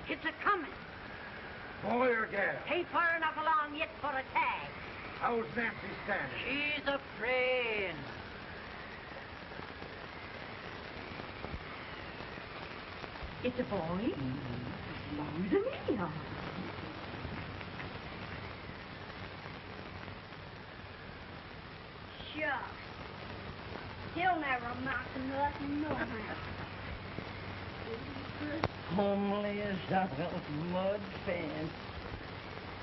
It's a-coming. Boy or gal? Ain't far enough along yet for a tag. How's Nancy standing? She's afraid. It's a boy? Boy's a million. Shucks. He'll never amount to nothing, no how. Homely as a mud fan.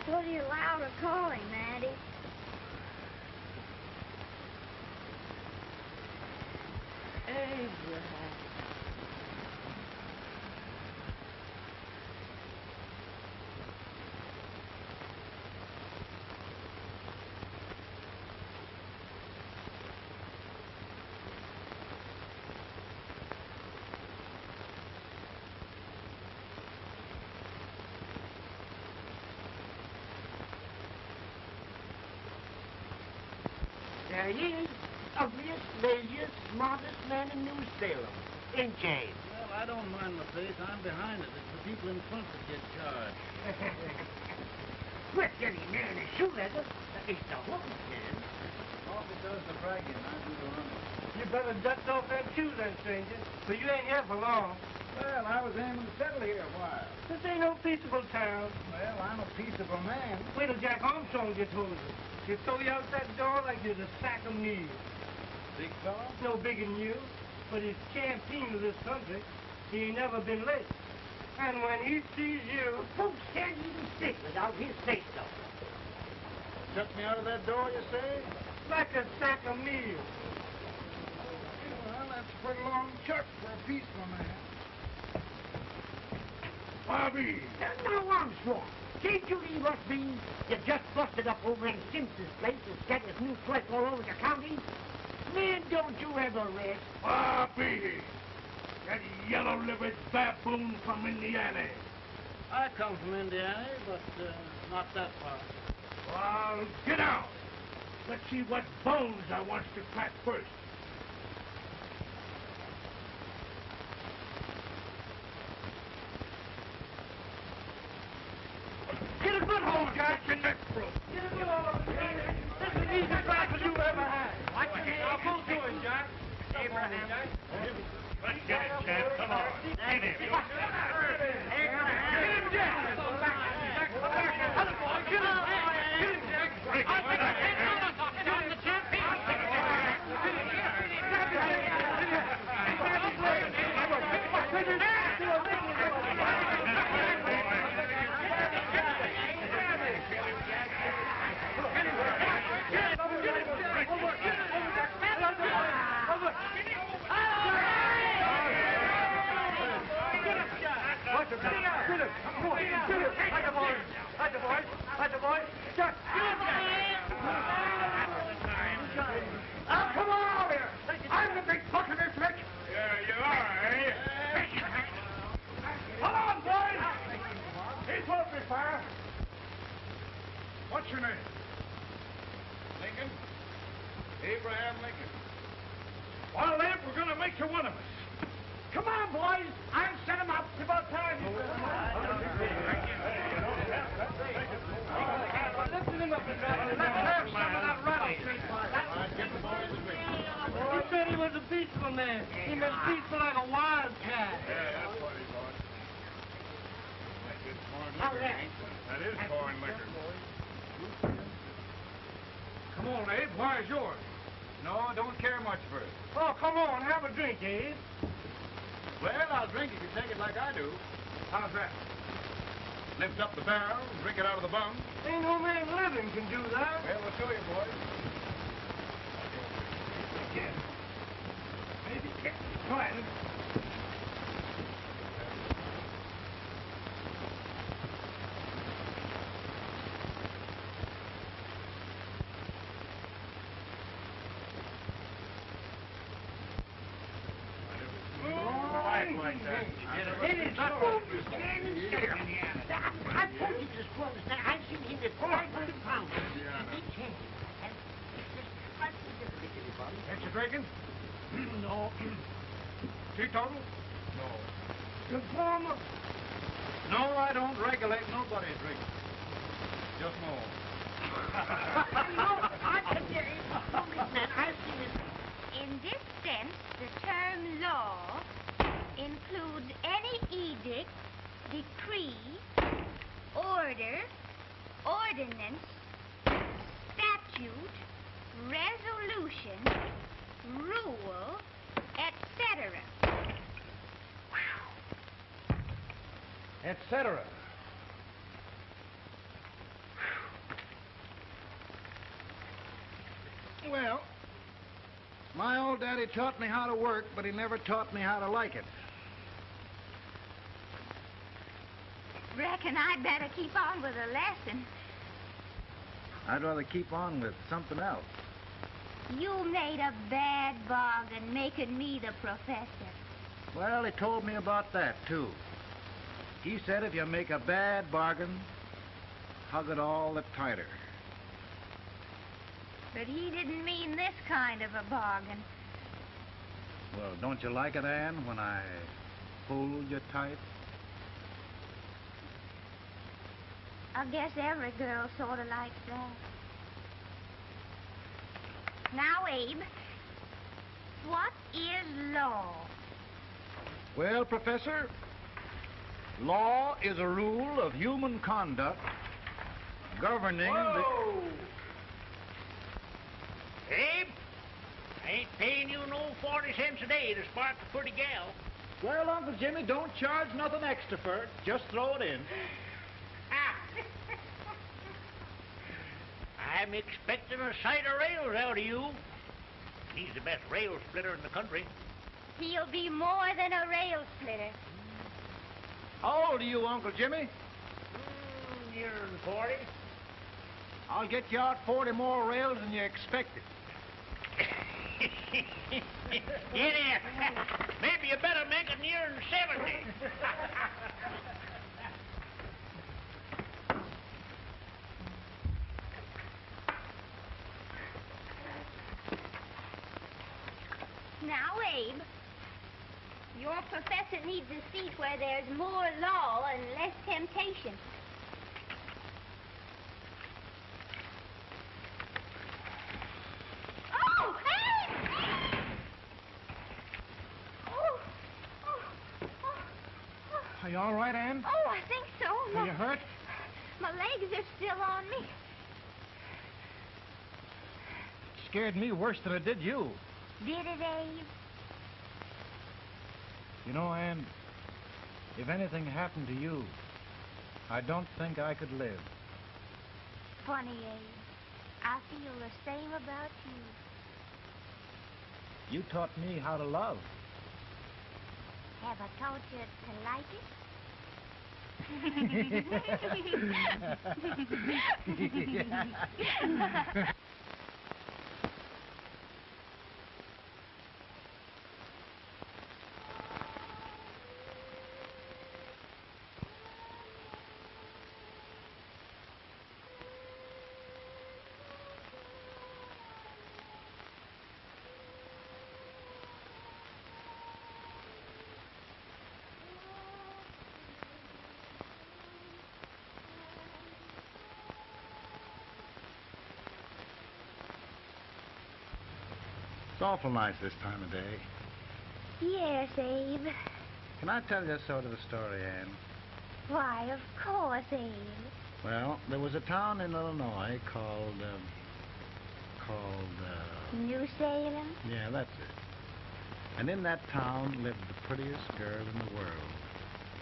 What are you allowed to call him, Maddie? Abraham. There he is, ugliest, laziest, smartest man in New Salem. Ain't James? Well, I don't mind my face. I'm behind it. It's the people in front that get charged. Quit getting man in shoe leather. At least the horse can. All because the bragging, I do the running. You better dust off that shoe then, stranger, for you ain't here for long. Well, I was aiming to settle here a while. This ain't no peaceable town. Well, I'm a peaceable man. Wait till Jack Armstrong gets hold of you. He'll throw you out that door like you're a sack of meal. Big fella? No bigger than you, but he's champion of this country. He ain't never been late. And when he sees you, Folks can't even stick without his say-so. Shut me out of that door, you say? like a sack of meal. Well, that's a pretty long chart for a peaceful man. Bobby! Now, Armstrong, can't you leave us be? You just busted up over in Simpson's place and scattered new flesh all over the county. Man, don't you ever rest. Bobby! That yellow-livered baboon from Indiana. I come from Indiana, but not that far. Well, get out. Let's see what bones I want to crack first. Get a good hold, Jack. Your neck broke. Get a good hold. This is the easiest rifle you ever had. Watch your head. I'll pull to him, Jack. Abraham. Let's get it, Jack. Come on. Get him. Get him, Jack. Come back. Jack, come back. Other boy, get him. Get him, Jack. Break come on over here. I'm the big buck of this lick. Yeah, you are, eh? Come on, boys. Keep open fire. What's your name? Lincoln? Abraham Lincoln. Well, then, we're going to make you one of us. Come on, boys. I'll set him up. It's about time. Lifting him up and let's have some of that rattlesnake. He said he was a peaceful man. He was peaceful like a wild cat. Yeah, that's what he was. Good foreign liquor, ain't it? That is foreign liquor. Come on, Abe. Where's yours? No, I don't care much for it. Oh, come on. Have a drink, Abe. Well, I'll drink if you take it like I do. How's that? Lift up the barrel, drink it out of the bung. Ain't no man living can do that. Well, we'll show you, boys. Again. Maybe get quiet. Like that. It is not food you stand and stare. I told you this was that I've seen him at 500 pounds. Big hand. Ain't you drinking? No. Teetotal? No. Reformer? No, I don't regulate nobody's drinking. Just my own. In this sense, the term law includes any edict, decree, order, ordinance, statute, resolution, rule, etc. Etc. Well, my old daddy taught me how to work, but he never taught me how to like it. Reckon I'd better keep on with the lesson. I'd rather keep on with something else. You made a bad bargain making me the professor. Well, he told me about that, too. He said if you make a bad bargain, hug it all the tighter. But he didn't mean this kind of a bargain. Well, don't you like it, Ann, when I hold you tight? I guess every girl sort of likes that. Now, Abe, what is law? Well, Professor, law is a rule of human conduct governing Abe, I ain't paying you no 40 cents a day to spark a pretty gal. Well, Uncle Jimmy, don't charge nothing extra for it. Just throw it in. I'm expecting a sight of rails out of you. He's the best rail splitter in the country. He'll be more than a rail splitter. How old are you, Uncle Jimmy? Nearer than 40. I'll get you out 40 more rails than you expected. Yeah, maybe you better make it nearer than 70. Now, Abe, your professor needs a seat where there's more law and less temptation. Oh, Abe! Are you all right, Ann? Oh, I think so. Are you hurt? My legs are still on me. It scared me worse than it did you. Did it, Abe? You know, Ann, if anything happened to you, I don't think I could live. Funny, Abe. I feel the same about you. You taught me how to love. Have I taught you to like it? It's awful nice this time of day. Yes, Abe. Can I tell you sort of a story, Ann? Why, of course, Abe. Well, there was a town in Illinois called New Salem? yeah, that's it. And in that town lived the prettiest girl in the world,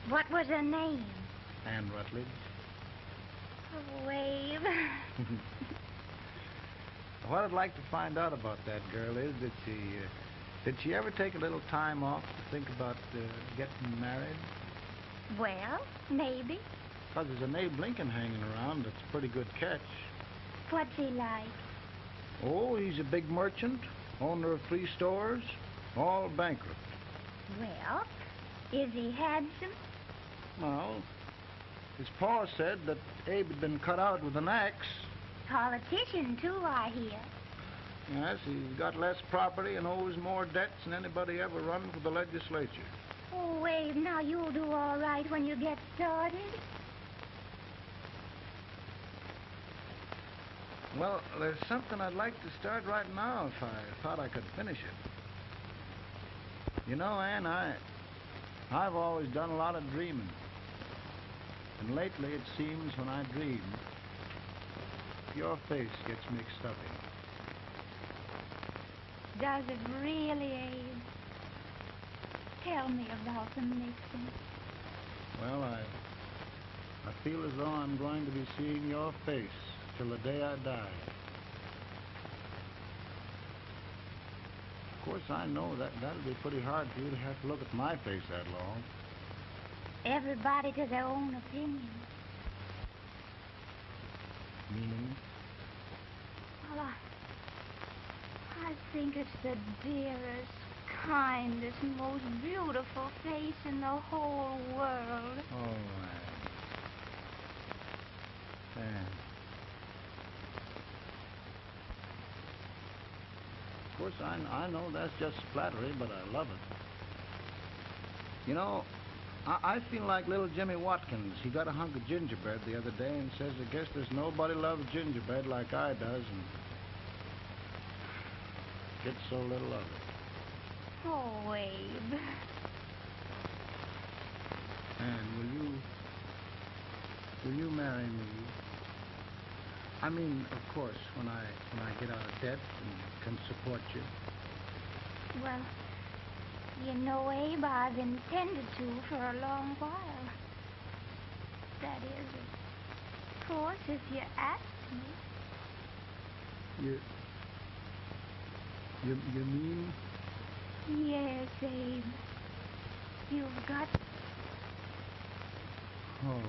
What was her name? Ann Rutledge. Oh, Abe. What I'd like to find out about that girl is did she ever take a little time off to think about getting married? Well, maybe. Because there's an Abe Lincoln hanging around that's a pretty good catch. What's he like? Oh, he's a big merchant, owner of 3 stores, all bankrupt. Well, is he handsome? Well, his pa said that Abe had been cut out with an axe. Politician, too, I hear. Yes, he's got less property and owes more debts than anybody ever run for the legislature. Oh, Abe, now you'll do all right when you get started. Well, there's something I'd like to start right now if I thought I could finish it. You know, Ann, I've always done a lot of dreaming. And lately it seems when I dream, your face gets mixed up in it. Does it really, Abe? Tell me about the mixing. Well, I feel as though I'm going to be seeing your face till the day I die. Of course, I know that'll be pretty hard for you to have to look at my face that long. Everybody to their own opinion. Meaning? Well, I think it's the dearest, kindest, most beautiful face in the whole world. Oh, Ann. Of course, I know that's just flattery, but I love it. You know, I feel like little Jimmy Watkins. He got a hunk of gingerbread the other day and says, I guess there's nobody loves gingerbread like I does, and gets so little of it. Oh, Abe. And will you marry me? I mean, of course, when I get out of debt and can support you. Well, you know, Abe, I've intended to for a long while. That is, of course, if you ask me. You mean? Yes, Abe. You've got... Oh,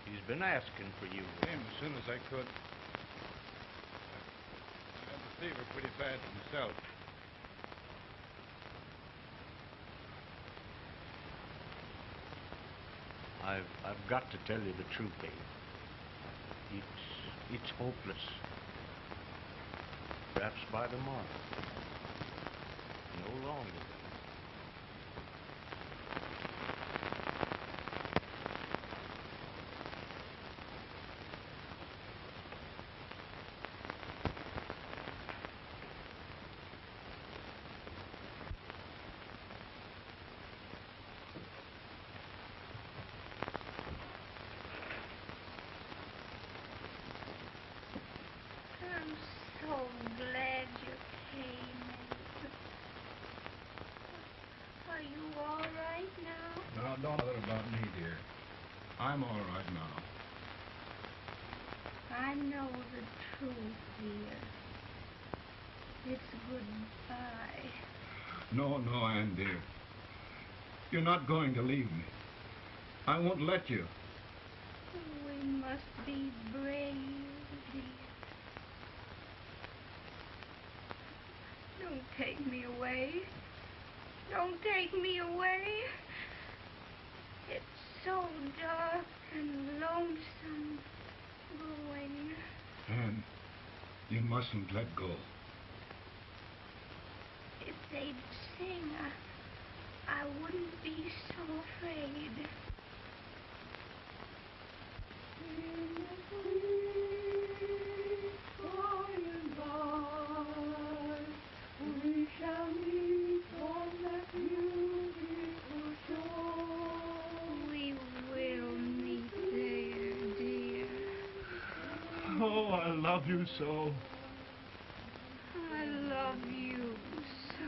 He's been asking for you. Came as soon as I could. I had to see her pretty bad himself. I've got to tell you the truth, Abe. It's hopeless. Perhaps by tomorrow. No longer. I'm so glad you came, Abe. Are you all right now? now don't bother about me, dear. I'm all right now. I know the truth, dear. It's goodbye. No, Ann, dear. You're not going to leave me. I won't let you. We must be brave, dear. Don't take me away. Don't take me away. It's so dark and lonesome going. Ann, you mustn't let go. If they'd sing, I wouldn't be so afraid. In the sweet by and by, we shall meet on that beautiful shore. We will meet there, dear. Oh, I love you so. I love you so.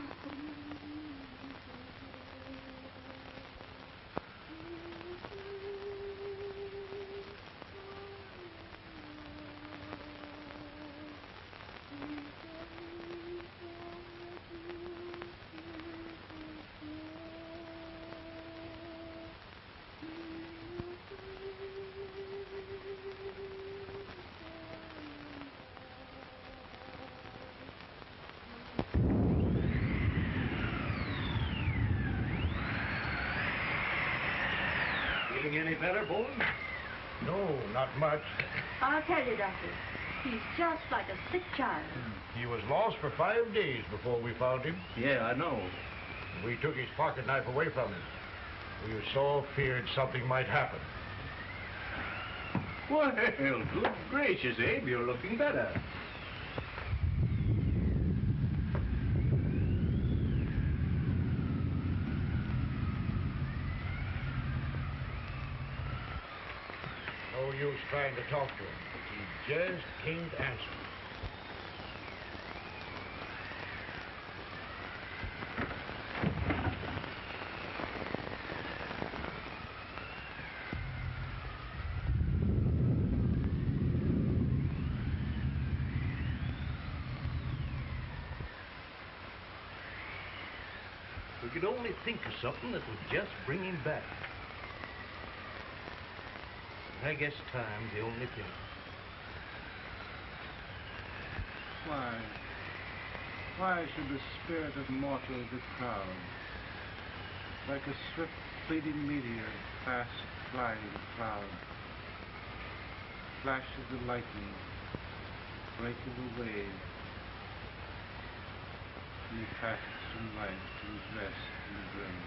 Feeling any better, Bolton? No, not much. I'll tell you, Doctor. He's just like a sick child. He was lost for 5 days before we found him. Yeah, I know. We took his pocket knife away from him. We were so feared something might happen. Well, good gracious, Abe, you're looking better. No use trying to talk to him. He just can't answer. We could only think of something that would just bring him back. I guess time's the only thing. Why should the spirit of mortal be proud? Like a swift fleeting meteor, fast flying cloud, flashes the lightning, breaketh the wave, and he passes from life to his rest in the grave.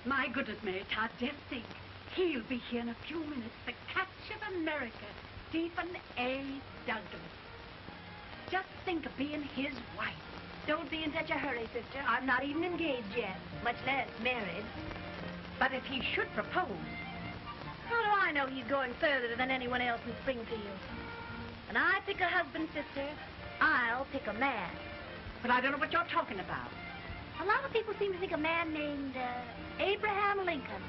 My goodness, Mary Todd, just think. He'll be here in a few minutes. The catch of America, Stephen A. Douglas. Just think of being his wife. Don't be in such a hurry, sister. I'm not even engaged yet, much less married. But if he should propose... How do I know he's going further than anyone else in Springfield? When I pick a husband, sister, I'll pick a man. But I don't know what you're talking about. A lot of people seem to think a man named Abraham Lincoln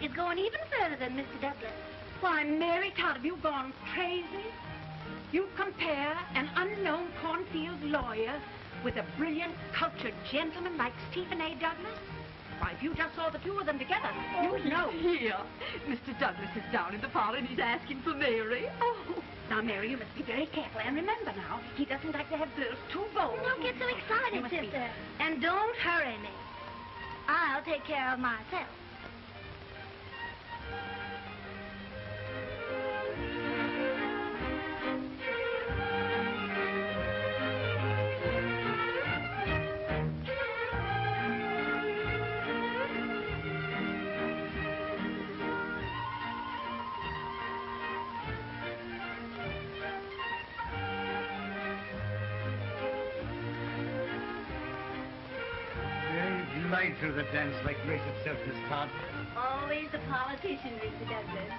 is going even further than Mr. Douglas. Why, Mary Todd, have you gone crazy? You compare an unknown cornfield lawyer with a brilliant, cultured gentleman like Stephen A. Douglas? Why, if you just saw the two of them together, you'd know. Here. Mr. Douglas is down in the parlor and he's asking for Mary. Oh. Now, Mary, you must be very careful. And remember now, he doesn't like to have girls too bold. Don't get so excited, sister. And don't hurry me. I'll take care of myself. Right through the dance like grace itself, Miss Todd. Always a politician, Mr. Douglas.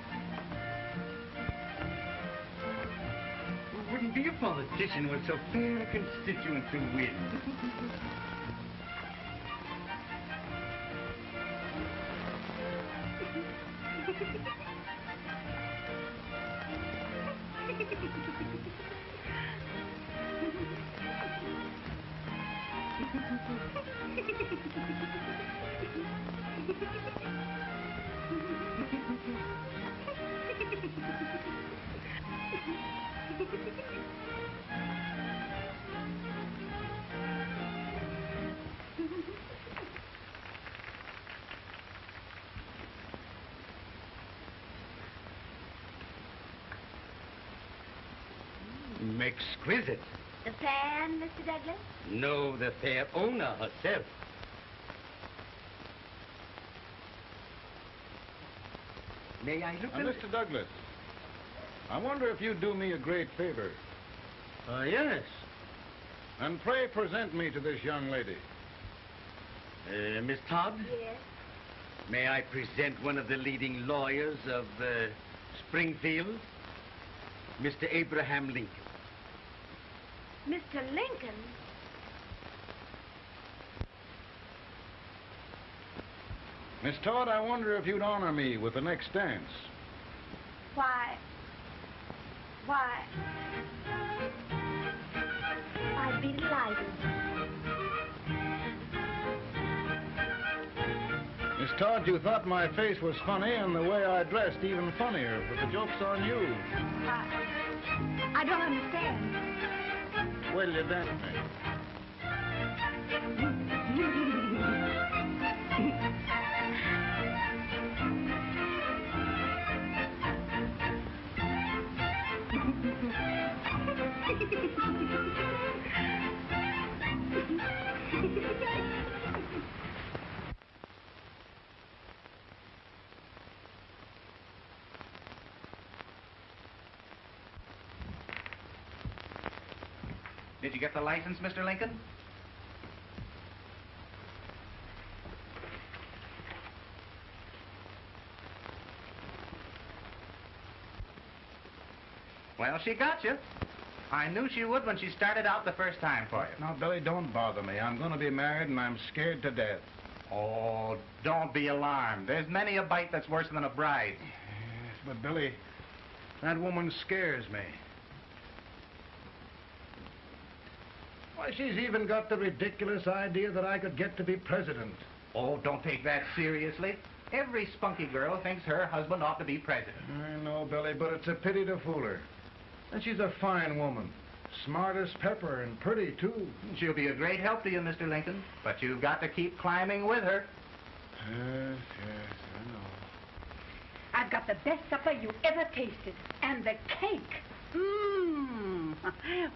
Who wouldn't be a politician with so fair a constituent to win? Exquisite. The fan, Mr. Douglas? No, the fair owner herself. May I look Now, Mr. Douglas, I wonder if you'd do me a great favor. Yes. And pray present me to this young lady. Miss Todd? Yes. May I present one of the leading lawyers of Springfield? Mr. Abraham Lincoln. Mr. Lincoln? Miss Todd, I wonder if you'd honor me with the next dance. Why, I'd be delighted. Miss Todd, you thought my face was funny and the way I dressed even funnier, but the joke's on you. I don't understand. Wait till you dance with me. Did you get the license, Mr. Lincoln? Well, she got you. I knew she would when she started out the first time for you. Now, Billy, don't bother me. I'm going to be married, and I'm scared to death. Oh, don't be alarmed. There's many a bite that's worse than a bride. Yes, but, Billy, that woman scares me. Why, she's even got the ridiculous idea that I could get to be president. Oh, don't take that seriously. Every spunky girl thinks her husband ought to be president. I know, Billy, but it's a pity to fool her. And she's a fine woman. Smart as pepper and pretty, too. She'll be a great help to you, Mr. Lincoln. But you've got to keep climbing with her. Yes, I know. I've got the best supper you ever tasted. And the cake. Mmm.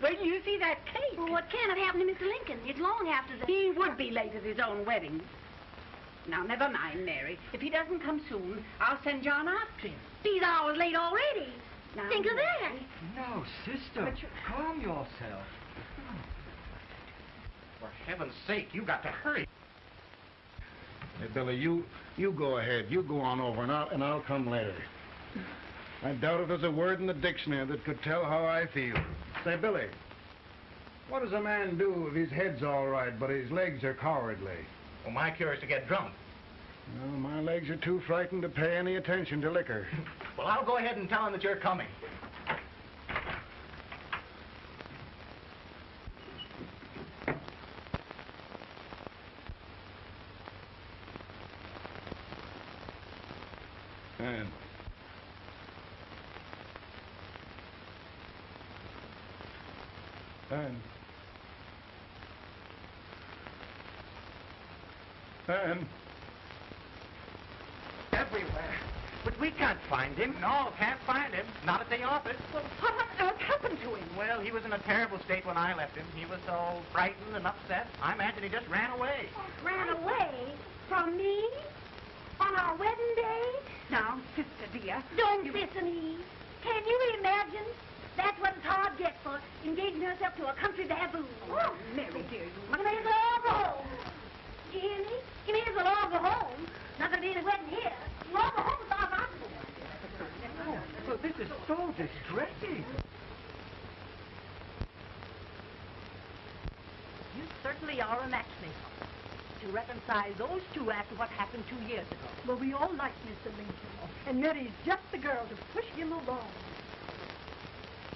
Wait till you see that cake. Well, what can have happened to Mr. Lincoln? It's long after the... He would be late at his own wedding. Now, never mind, Mary. If he doesn't come soon, I'll send John after him. He's hours late already. Now, Think of that. No, sister. Calm yourself. For heaven's sake, you've got to hurry. Hey, Billy, you go ahead. You go on over, and I'll come later. I doubt if there's a word in the dictionary that could tell how I feel. Say, Billy, what does a man do if his head's all right, but his legs are cowardly? Well, my cure is to get drunk. Well, my legs are too frightened to pay any attention to liquor. Well, I'll go ahead and tell him that you're coming. Ann. Ann. Ann. Everywhere. But we can't find him. No, can't find him. Not at the office. Well, what on earth happened to him? Well, he was in a terrible state when I left him. He was so frightened and upset. I imagine he just ran away. Ran away from me? On our wedding day? Now, sister dear. Don't listen, Eve. Can you imagine? That's what Todd gets for engaging herself to a country baboon. Oh, Mary, dear, you He may as well all go home. Do you hear me? He may as well all go home. Not going to be any wedding here. You all go home with our husband. Oh, this is so distressing. You certainly are a matchmaker. To reconcile those two after what happened 2 years ago. Well, we all like Mr. Lincoln, and Mary's just the girl to push him along.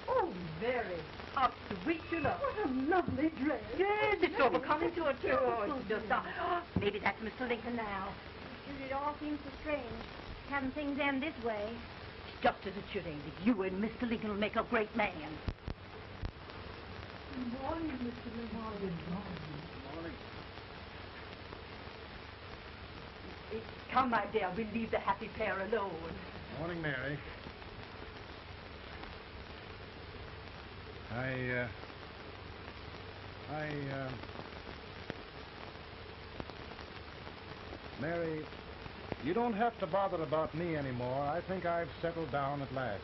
Oh, Mary, how sweet you look. What a lovely dress. Yes, it's overcoming to a maybe that's Mr. Lincoln now. It all seems so strange, having things end this way. Just as it should, Amy. You and Mr. Lincoln will make a great man. Good morning, Mr. Lincoln. Morning. Come, my dear, we'll leave the happy pair alone. Morning, Mary. Mary, you don't have to bother about me anymore. I think I've settled down at last.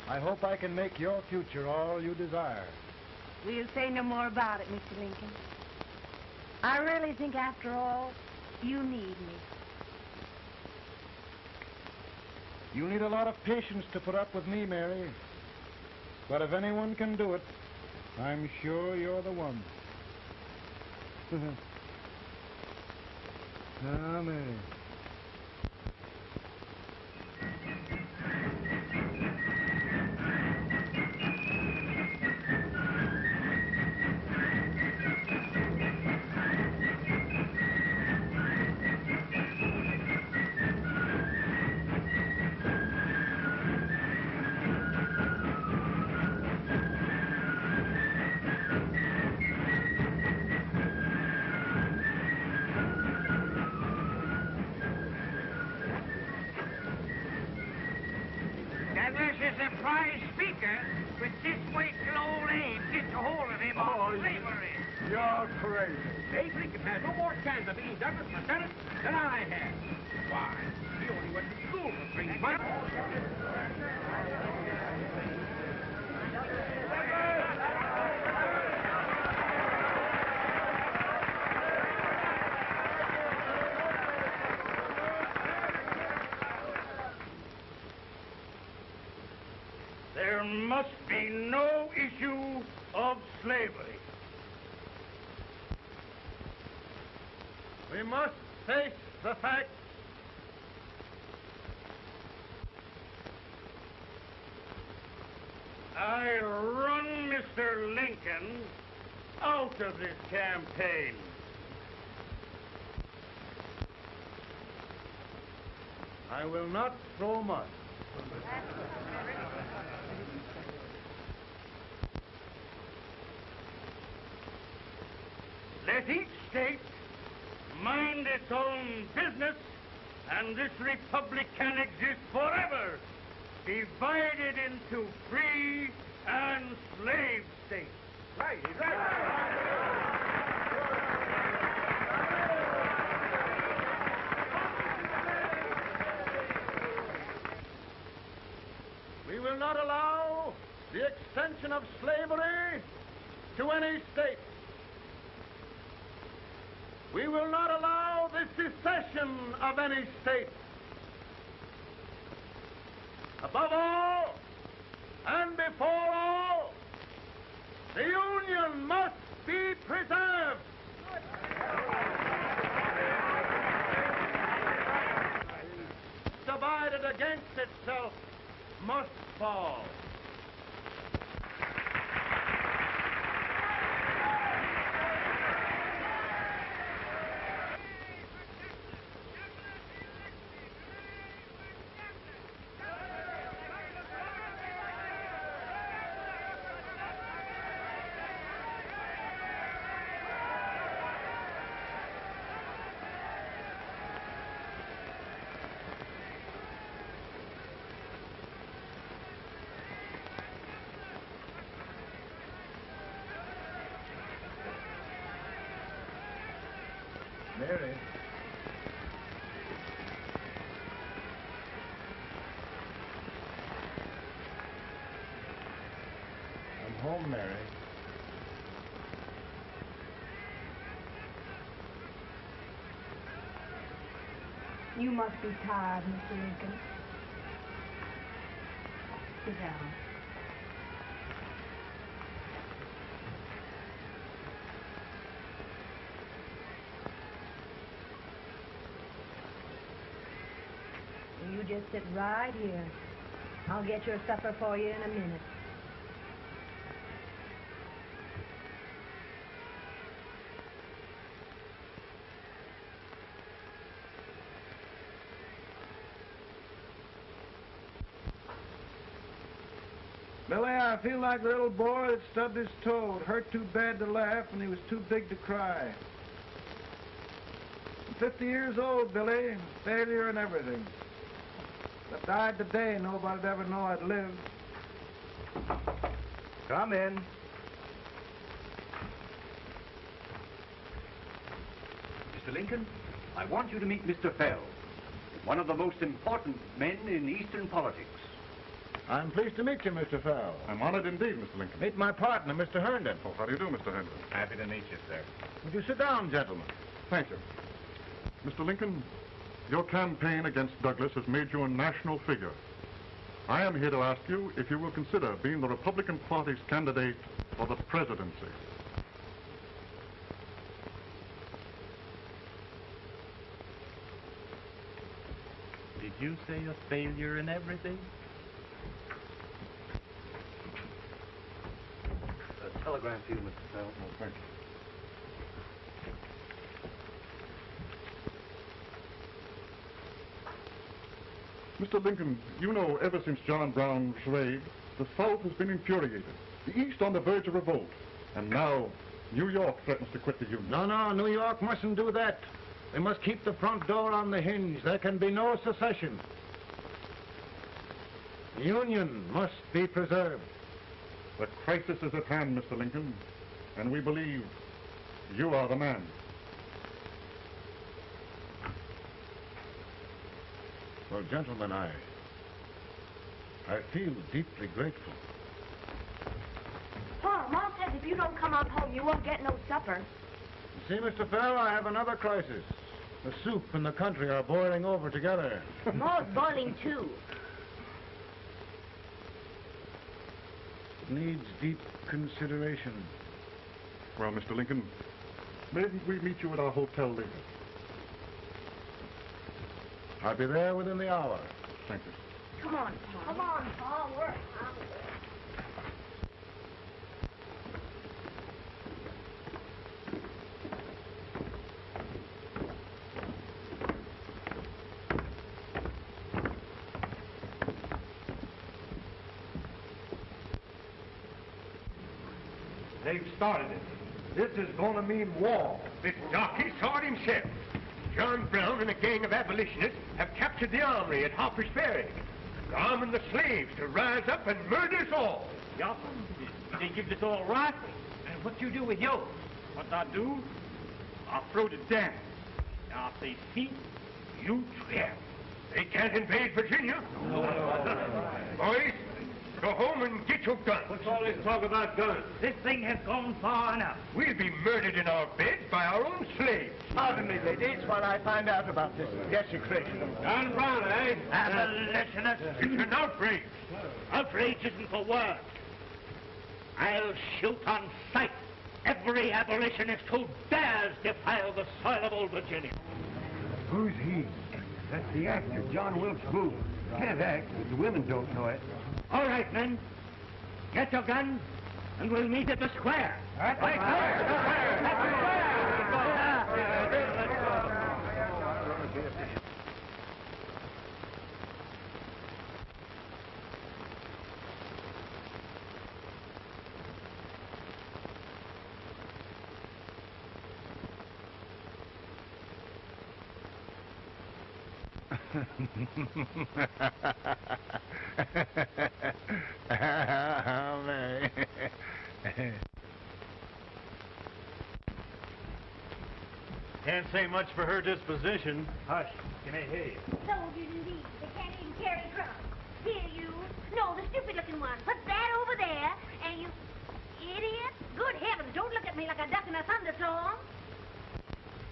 I hope I can make your future all you desire. We'll say no more about it, Mr. Lincoln. I really think, after all, you need me. You need a lot of patience to put up with me, Mary. But if anyone can do it, I'm sure you're the one. Ah, Mary. the prize speaker with this wakeful old age gets a hold of him on slavery. You're crazy. Abe Lincoln has no more chance of being Douglas for Senate than I have. Why, he only went to school for 3 months. There must be no issue of slavery. We must face the facts. I run Mr. Lincoln out of this campaign. I will not throw mud. Let each state mind its own business, and this republic can exist forever, divided into free and slave states. Right, he's right. We will not allow the extension of slavery to any state. We will not allow the secession of any state. Above all, and before all, the Union must be preserved. Divided against itself must fall. Mary. I'm home, Mary. You must be tired, Mr. Lincoln. Sit down. You just sit right here. I'll get your supper for you in a minute. Billy, I feel like the little boy that stubbed his toe. It hurt too bad to laugh, and he was too big to cry. I'm 50 years old, Billy. Failure and everything. If I died today, nobody'd ever know I'd lived. Come in. Mr. Lincoln, I want you to meet Mr. Fell, one of the most important men in Eastern politics. I'm pleased to meet you, Mr. Fell. I'm honored indeed, Mr. Lincoln. Meet my partner, Mr. Herndon. Oh, how do you do, Mr. Herndon? Happy to meet you, sir. Would you sit down, gentlemen? Thank you. Mr. Lincoln, your campaign against Douglas has made you a national figure. I am here to ask you if you will consider being the Republican Party's candidate for the presidency. Did you say a failure in everything? A telegram for you, Mr. Fell. Oh, thank you. Mr. Lincoln, you know ever since John Brown's raid, the South has been infuriated, the East on the verge of revolt, and now New York threatens to quit the Union. No, New York mustn't do that. They must keep the front door on the hinge. There can be no secession. The Union must be preserved. The crisis is at hand, Mr. Lincoln, and we believe you are the man. Well, gentlemen, I feel deeply grateful. Pa, Mom says if you don't come on home, you won't get no supper. You see, Mr. Fell, I have another crisis. The soup and the country are boiling over together. Ma's boiling, too. It needs deep consideration. Well, Mr. Lincoln, maybe we meet you at our hotel later. I'll be there within the hour. Thank you. Come on, Pa. Come on, Pa. We're hungry. They've started it. This is going to mean war. This jockey saw it himself. John Brown and a gang of abolitionists have captured the armory at Harper's Ferry. They're arming the slaves to rise up and murder us all. Yup. They give us all rifles. And what you do with yours? What I do? I throw it down. Now, if they see, you trap. They can't invade Virginia. Boys, go home and get your guns. What's all this talk about guns? This thing has gone far enough. We'll be murdered in our beds by our own slaves. Pardon me, ladies, while I find out about this desecration. John Brown, eh? Abolitionists. It's an outrage. Outrage isn't for words. I'll shoot on sight every abolitionist who dares defile the soil of old Virginia. Who's he? That's the actor, John Wilkes Booth. Can't act, but the women don't know it. All right, men. Get your guns, and we'll meet at the square. Mary. Can't say much for her disposition. Hush. Can I hear you? Soldiers indeed. They can't even carry drums. Here, you. No, the stupid-looking one. Put that over there, and you... Idiot. Good heavens, don't look at me like a duck in a thunderstorm.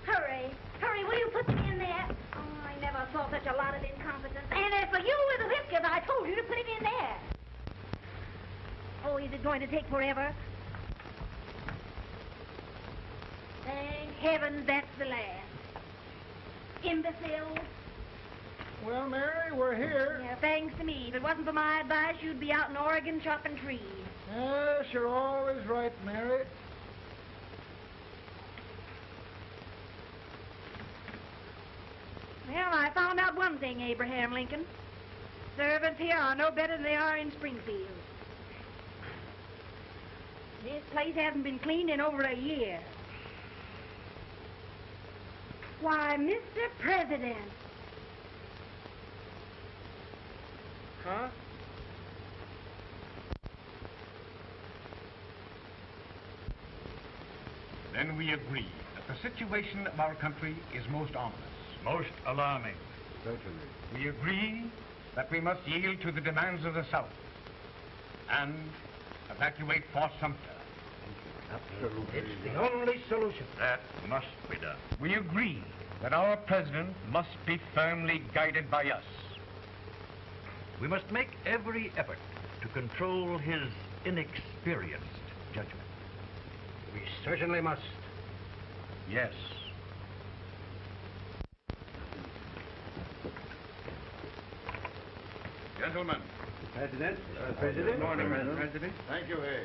Hurry. Hurry, will you put them in there? Oh, I never saw such a lot of incompetence. And as for you with the whiskers, I told you to put him in there. Oh, is it going to take forever? Thank heavens that's the last. Imbeciles. Well, Mary, we're here. Yeah, thanks to me. If it wasn't for my advice, you'd be out in Oregon chopping trees. Yes, you're always right, Mary. Well, I found out one thing, Abraham Lincoln. Servants here are no better than they are in Springfield. This place hasn't been cleaned in over a year. Why, Mr. President. Huh? Then we agree that the situation of our country is most ominous. Most alarming. Certainly. We agree that we must yield to the demands of the South and evacuate Fort Sumter. Absolutely. It's the only solution. That must be done. We agree that our president must be firmly guided by us. We must make every effort to control his inexperienced judgment. We certainly must. Yes. Gentlemen. President? Good morning, Mr. President. Thank you, Hay.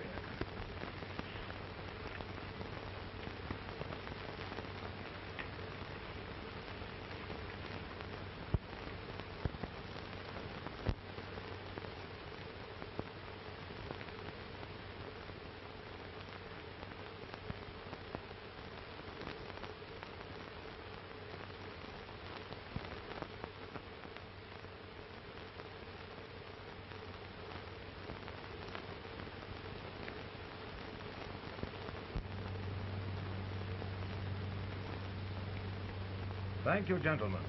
Thank you, gentlemen.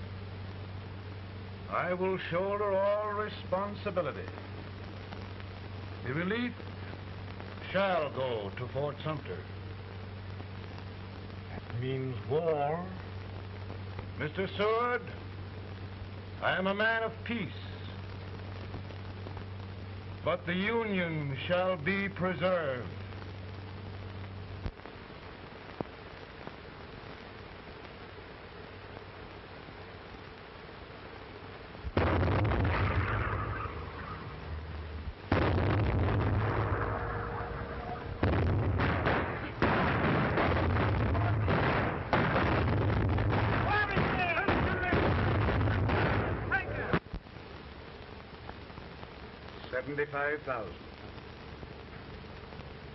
I will shoulder all responsibility. The relief shall go to Fort Sumter. That means war. Mr. Seward, I am a man of peace. But the Union shall be preserved. $75,000.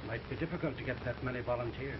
Might be difficult to get that many volunteers.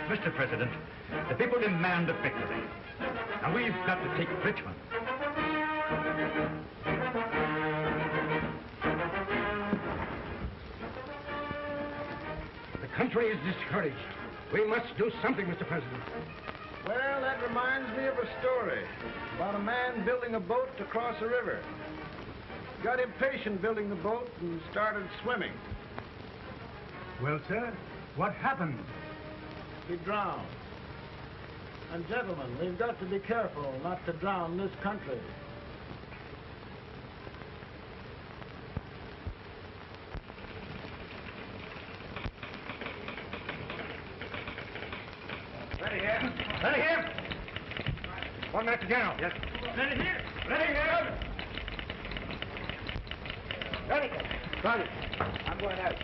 Mr. President, the people demand a victory. And we've got to take Richmond. The country is discouraged. We must do something, Mr. President. Well, that reminds me of a story about a man building a boat to cross a river. Got impatient building the boat and started swimming. Well, sir, what happened? He drowned. And gentlemen, we've got to be careful not to drown this country. Ready here. Ready here. One minute to general. Yes. Ready here. Ready here. Ready. Ready. I'm going out.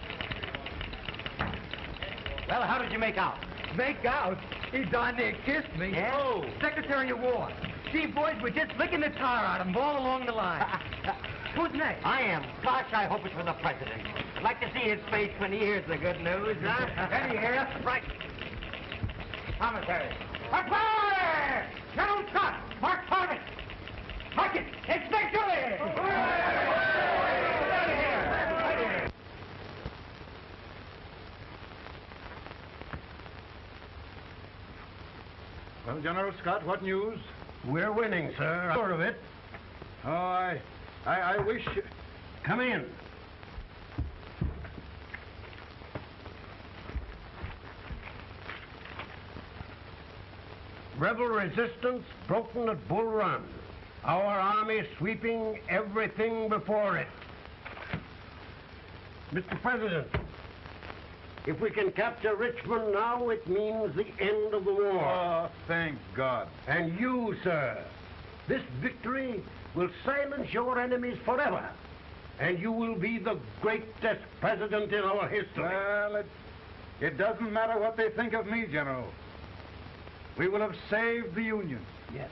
Well, how did you make out? Make out? He darn near kissed me. Yeah? Oh, Secretary of War. Gee, boys, we're just licking the tar out of him all along the line. Who's next? I am. Gosh, I hope it's for the president. I'd like to see his face when he hears the good news, huh? Ready here. Right. Commissary. Fire! General Scott! Mark Farming! Mark it! It's victory! Well, General Scott, what news? We're winning, sir. I'm sure of it. Oh, I wish... Come in. Rebel resistance broken at Bull Run. Our army sweeping everything before it. Mr. President, if we can capture Richmond now, it means the end of the war. Oh, thank God. And you, sir, this victory will silence your enemies forever. And you will be the greatest president in our history. Well, it doesn't matter what they think of me, General. We will have saved the Union. Yes.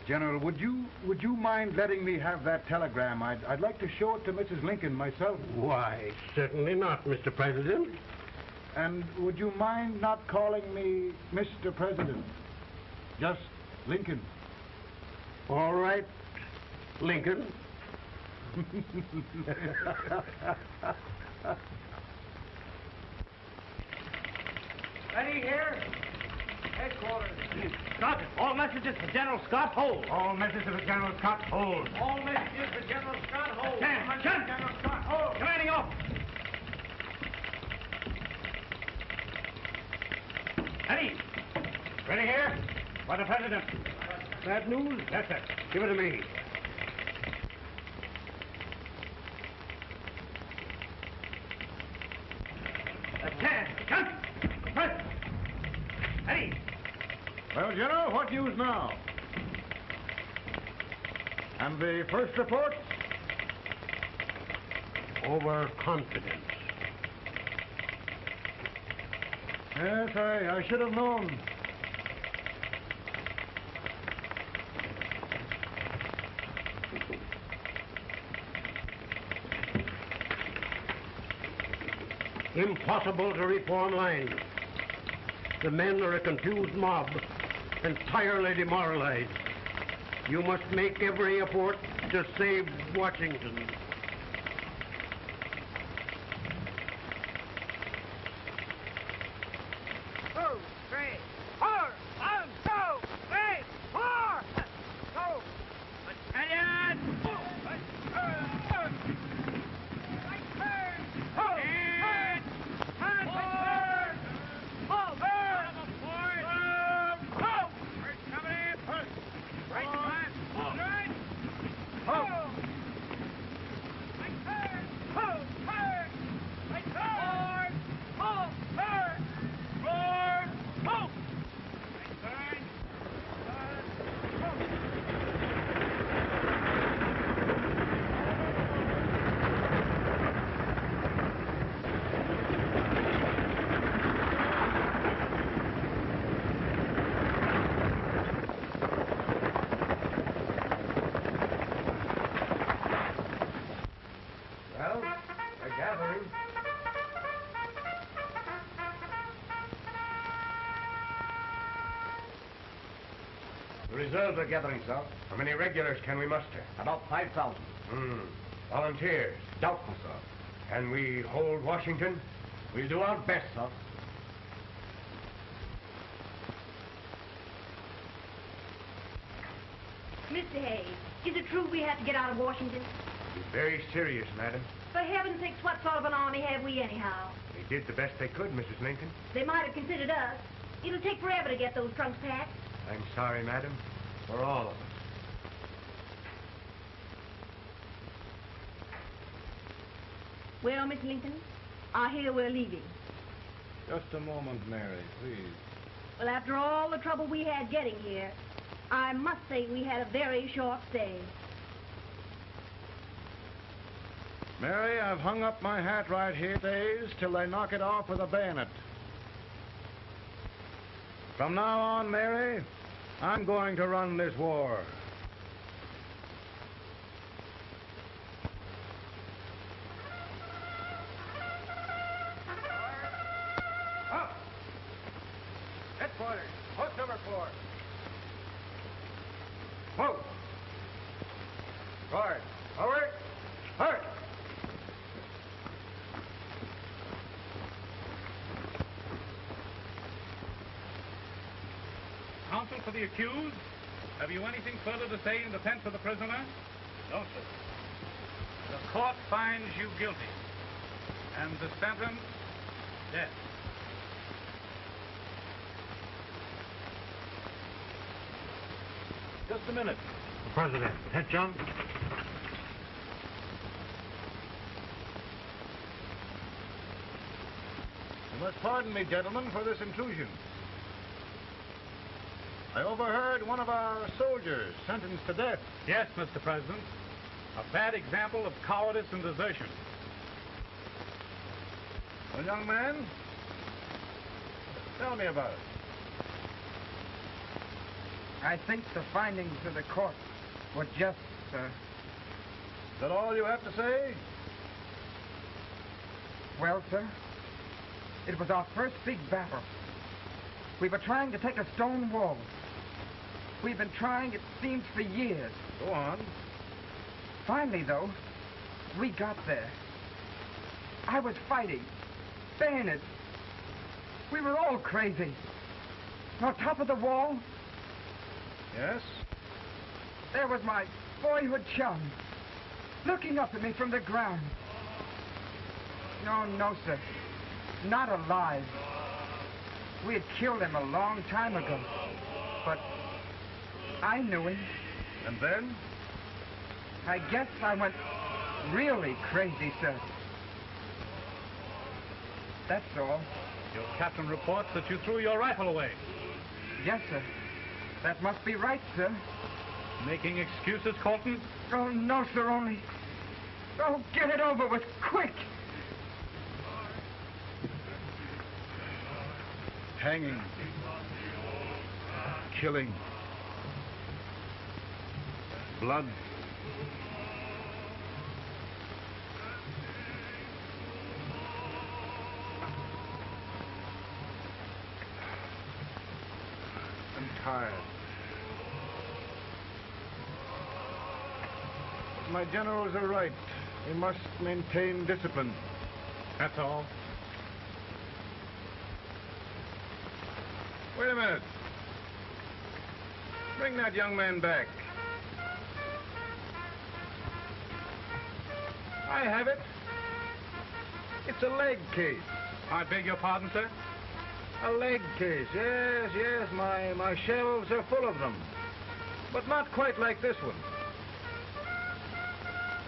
General, would you mind letting me have that telegram? I'd like to show it to Mrs. Lincoln myself. Why, certainly not, Mr. President. And would you mind not calling me Mr. President? Just Lincoln. All right, Lincoln. Any here? Headquarters. Scott, all messages for General Scott, hold. All messages for General Scott, hold. All messages for General Scott, hold. Stand. General Scott, hold. Commanding officer. Eddie. Ready here? For the President. Bad news? Yes, sir. Give it to me. Eddie. Well, General, what news now? And the first report? Overconfidence. Yes, I should have known. Impossible to reform lines. The men are a confused mob, entirely demoralized. You must make every effort to save Washington. The reserves are gathering, sir. How many regulars can we muster? About 5,000. Volunteers? Doubtful, sir. Can we hold Washington? We'll do our best, sir. Mr. Hayes, is it true we have to get out of Washington? It's very serious, madam. For heaven's sakes, what sort of an army have we anyhow? They did the best they could, Mrs. Lincoln. They might have considered us. It'll take forever to get those trunks packed. I'm sorry, madam, for all of us. Well, Miss Lincoln, I hear we're leaving. Just a moment, Mary, please. Well, after all the trouble we had getting here, I must say we had a very short stay. Mary, I've hung up my hat right here days till they knock it off with a bayonet. From now on, Mary, I'm going to run this war. Up! Headquarters, post number 4. Move! Forward! Forward! Forward! counsel for the accused, have you anything further to say in defense of the prisoner? No, sir. The court finds you guilty, and the sentence, death. Just a minute. President, attention. You must pardon me, gentlemen, for this intrusion. I overheard one of our soldiers sentenced to death. Yes, Mr. President. A bad example of cowardice and desertion. Well, young man, tell me about it. I think the findings of the court were just, sir. Is that all you have to say? Well, sir, it was our first big battle. We were trying to take a stone wall. We've been trying, it seems, for years. Go on. Finally, though, we got there. I was fighting. Bayonets. We were all crazy. On top of the wall, Yes? there was my boyhood chum, looking up at me from the ground. No, sir. Not alive. We had killed him a long time ago. But I knew him. And then? I guess I went really crazy, sir. That's all. Your captain reports that you threw your rifle away. Yes, sir. That must be right, sir. Making excuses, Colton? Oh, no, sir, only... Oh, get it over with, quick! Hanging. Killing. Blood. I'm tired. My generals are right. We must maintain discipline. That's all. Wait a minute. Bring that young man back. I have it. It's a leg case. I beg your pardon, sir? A leg case, yes. My shelves are full of them. But not quite like this one.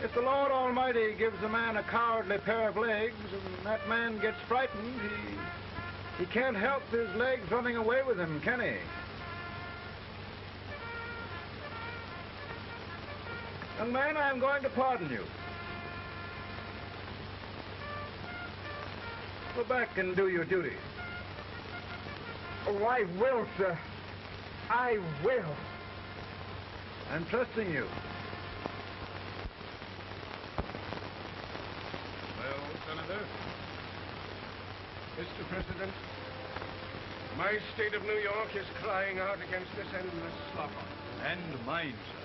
If the Lord Almighty gives a man a cowardly pair of legs and that man gets frightened, he can't help his legs running away with him, can he? Young man, I'm going to pardon you. Go back and do your duty. Oh, I will, sir. I will. I'm trusting you. Well, Senator, Mr. President, my state of New York is crying out against this endless slaughter. And mine, sir.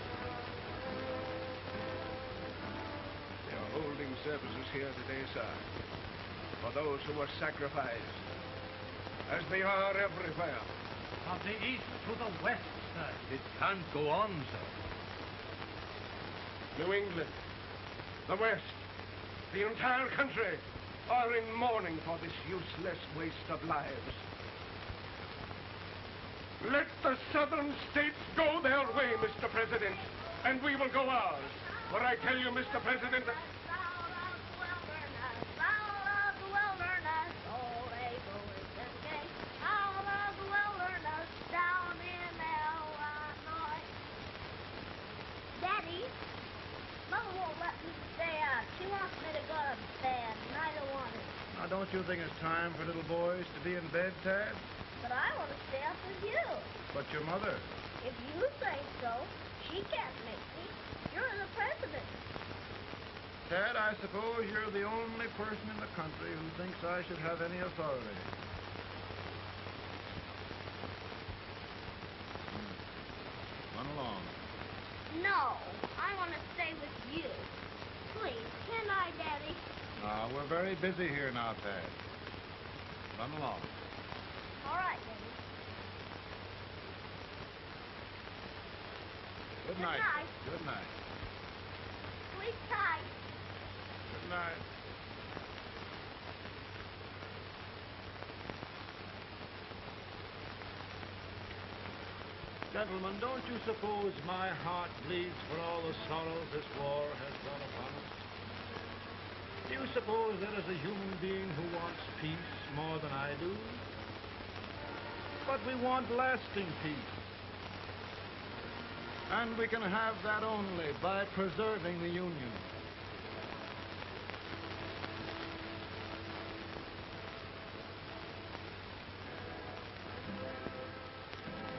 They are holding services here today, sir, for those who were sacrificed, as they are everywhere. From the east to the west, sir. It can't go on, sir. New England, the West, the entire country are in mourning for this useless waste of lives. Let the southern states go their way, Mr. President, and we will go ours. For I tell you, Mr. President, Daddy, Mother won't let me stay out. She wants me to go to bed, and I don't want to. Now, don't you think it's time for little boys to be in bed, Tad? But I want to stay up with you. But your mother. If you say so, she can't make me. You're the president. Tad, I suppose you're the only person in the country who thinks I should have any authority. Run along. No, I want to stay with you. Please, can I, Daddy? We're very busy here now, Tad. Run along. All right, Daddy. Good night. night. Good night. Sleep tight. Good night. Gentlemen, don't you suppose my heart bleeds for all the sorrows this war has brought upon us? Do you suppose there is a human being who wants peace more than I do? But we want lasting peace. And we can have that only by preserving the Union.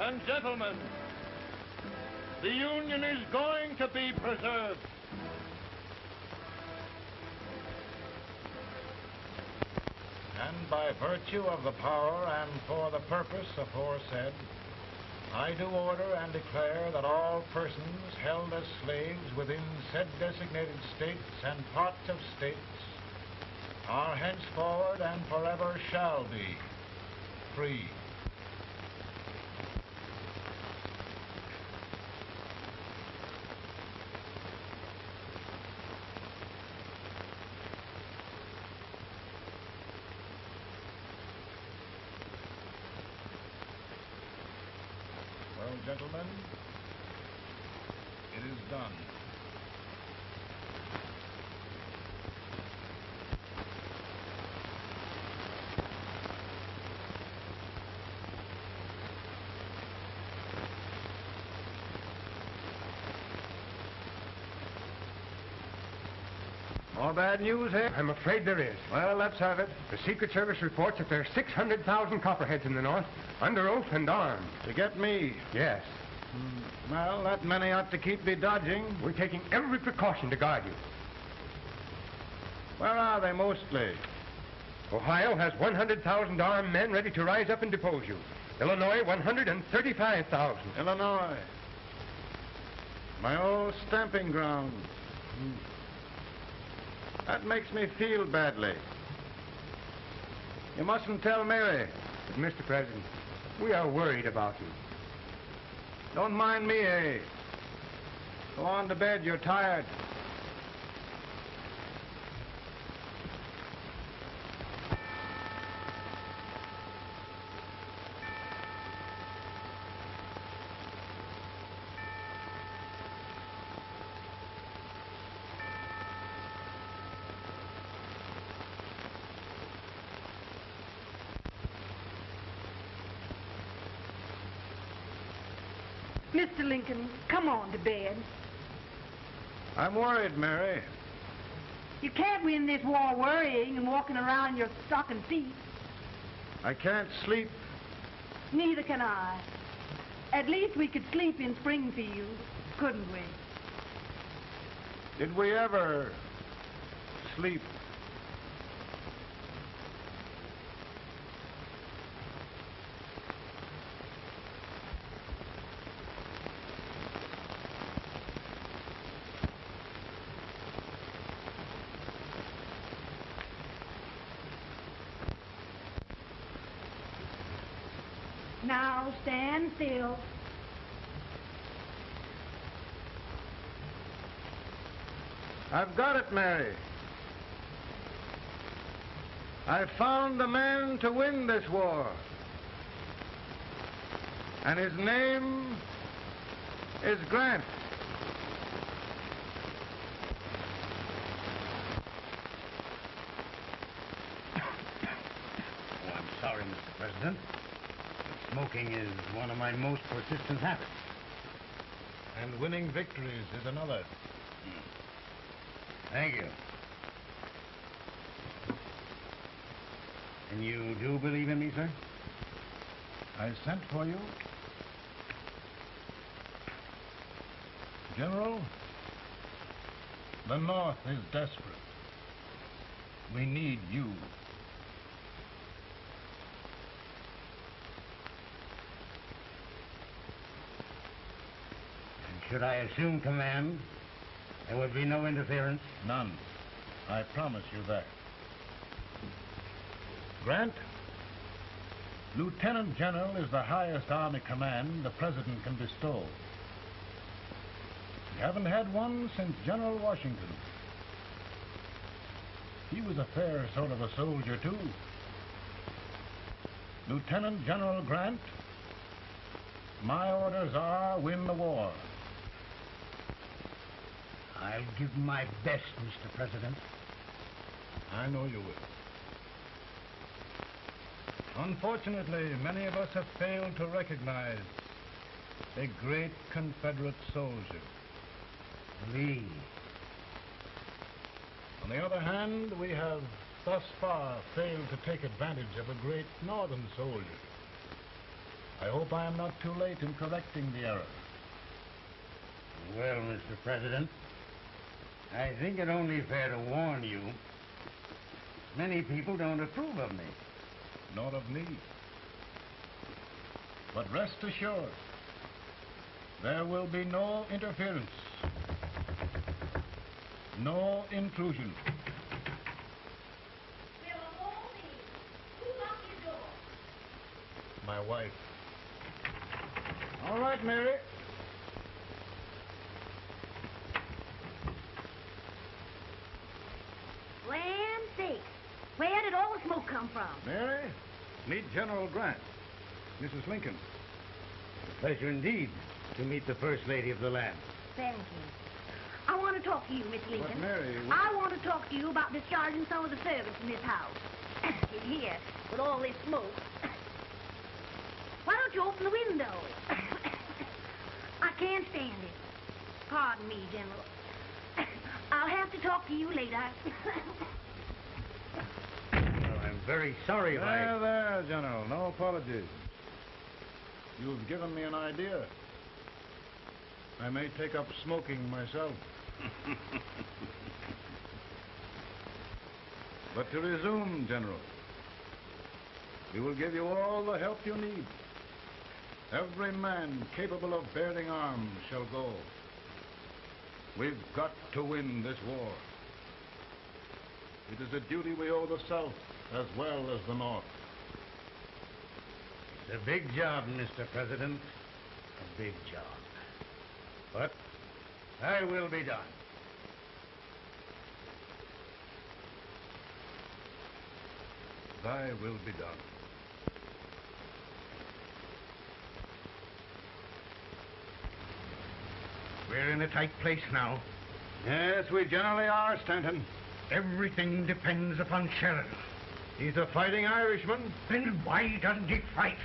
And gentlemen, the Union is going to be preserved. And by virtue of the power and for the purpose aforesaid, I do order and declare that all persons held as slaves within said designated states and parts of states are henceforward and forever shall be free. Well, gentlemen, it is done. More bad news, eh? I'm afraid there is. Well, let's have it. The Secret Service reports that there are 600,000 Copperheads in the North, under oath and armed. To get me? Yes. Well, that many ought to keep me dodging. We're taking every precaution to guard you. Where are they mostly? Ohio has 100,000 armed men ready to rise up and depose you. Illinois, 135,000. Illinois. My old stamping ground. That makes me feel badly. You mustn't tell Mary. But, Mr. President, we are worried about you. Don't mind me, eh? Go on to bed. You're tired. Mr. Lincoln, come on to bed. I'm worried, Mary. You can't win this war worrying and walking around in your stocking feet. I can't sleep. Neither can I. At least we could sleep in Springfield, couldn't we? Did we ever sleep? Now stand still. I've got it, Mary. I found the man to win this war. And his name is Grant. Oh, I'm sorry, Mr. President. Smoking is one of my most persistent habits. And winning victories is another. Thank you. And you do believe in me, sir? I sent for you. General, the North is desperate. We need you. Should I assume command, there would be no interference? None. I promise you that. Grant, Lieutenant General is the highest army command the President can bestow. Haven't had one since General Washington. He was a fair sort of a soldier, too. Lieutenant General Grant, my orders are win the war. I'll give my best, Mr. President. I know you will. Unfortunately, many of us have failed to recognize a great Confederate soldier, Lee. On the other hand, we have thus far failed to take advantage of a great Northern soldier. I hope I am not too late in correcting the error. Well, Mr. President, I think it only fair to warn you. Many people don't approve of me. Nor of me. But rest assured, there will be no interference, no intrusion. My wife. All right, Mary. Land sakes. Where did all the smoke come from? Mary, meet General Grant, Mrs. Lincoln. A pleasure indeed to meet the First Lady of the land. Thank you. I want to talk to you, Miss Lincoln. But, Mary... I want to talk to you about discharging some of the servants in this house. Here, with all this smoke. Why don't you open the window? I can't stand it. Pardon me, General. I'll have to talk to you later. Well, I'm very sorry if I... There, General. No apologies. You've given me an idea. I may take up smoking myself. But to resume, General, we will give you all the help you need. Every man capable of bearing arms shall go. We've got to win this war. It is a duty we owe the South as well as the North. It's a big job, Mr. President. A big job. But I will be done. Thy will be done. We're in a tight place now. Yes, we generally are, Stanton. Everything depends upon Sheridan. He's a fighting Irishman. Then why doesn't he fight?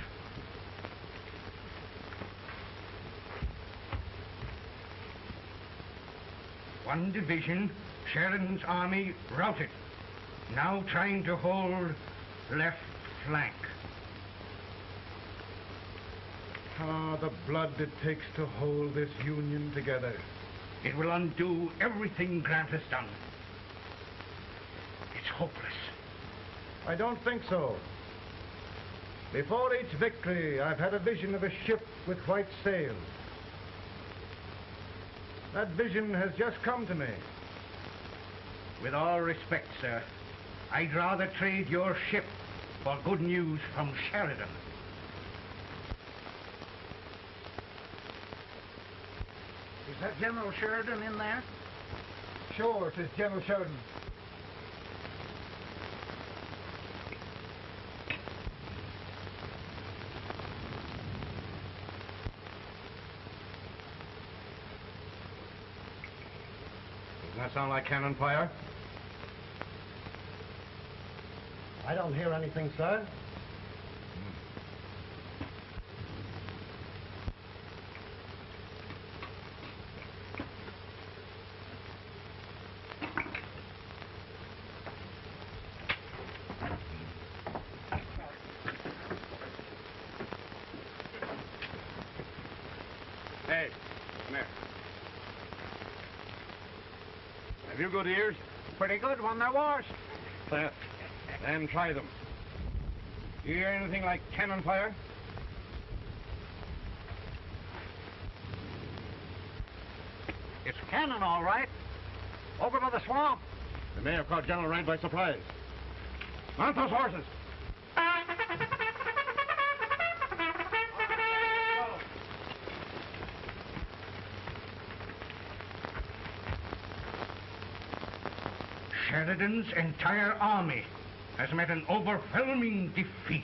One division, Sheridan's army, routed. Now trying to hold left flank. Ah, the blood it takes to hold this Union together. It will undo everything Grant has done. It's hopeless. I don't think so. Before each victory, I've had a vision of a ship with white sails. That vision has just come to me. With all respect, sir, I'd rather trade your ship for good news from Sheridan. Is that General Sheridan in there? Sure, it is General Sheridan. Doesn't that sound like cannon fire? I don't hear anything, sir. Hey, come here. Have you good ears? Pretty good when they're washed. Then try them. You hear anything like cannon fire? It's cannon, all right. Over by the swamp. They may have caught General Grant by surprise. Mount those horses. Sheridan's entire army has met an overwhelming defeat.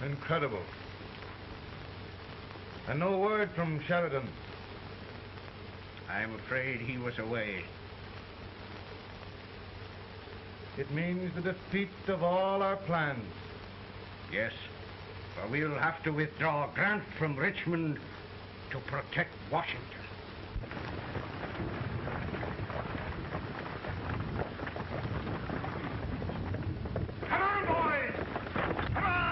Incredible. And no word from Sheridan. I'm afraid he was away. It means the defeat of all our plans. Yes, for we'll have to withdraw Grant from Richmond to protect Washington. Come on, boys! Come on!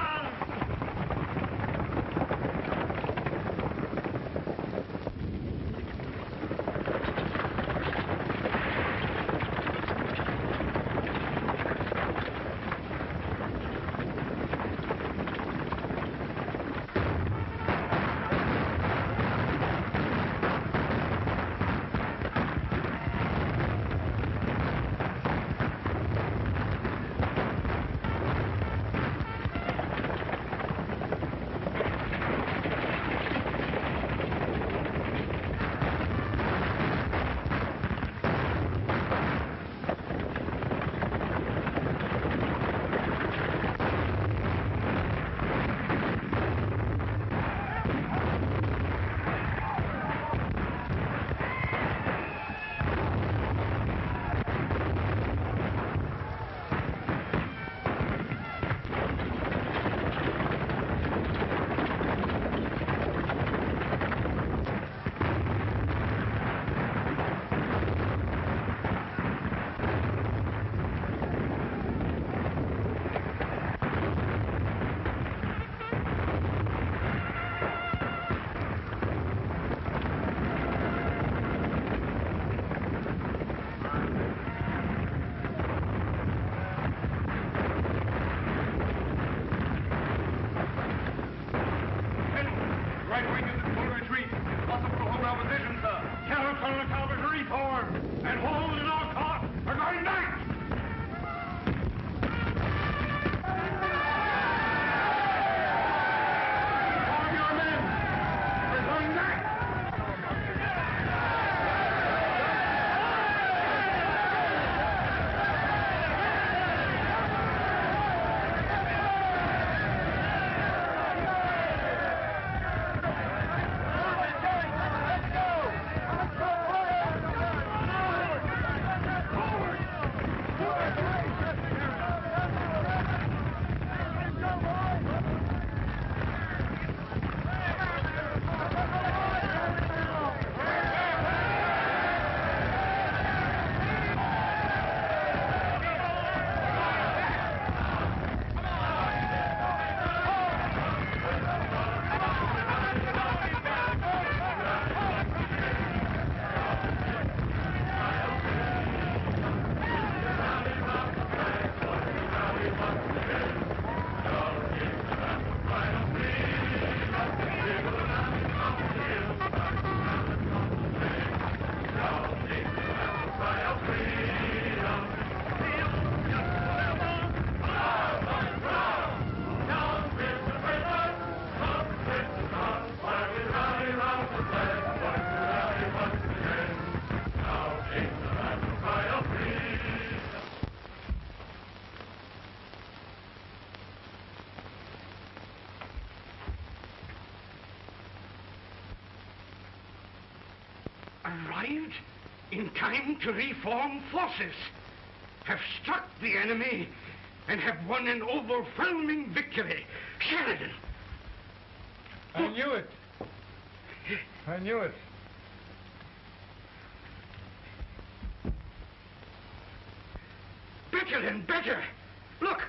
Arrived in time to reform forces, have struck the enemy, and have won an overwhelming victory. Sheridan! I knew it. I knew it. Better and better. Look,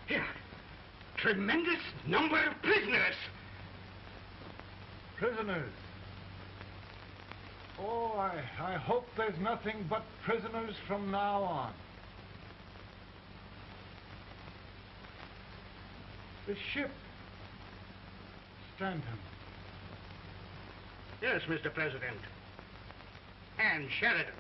here. Tremendous number of prisoners. Prisoners? Oh, I hope there's nothing but prisoners from now on. The ship. Stanton. Yes, Mr. President. And Sheridan.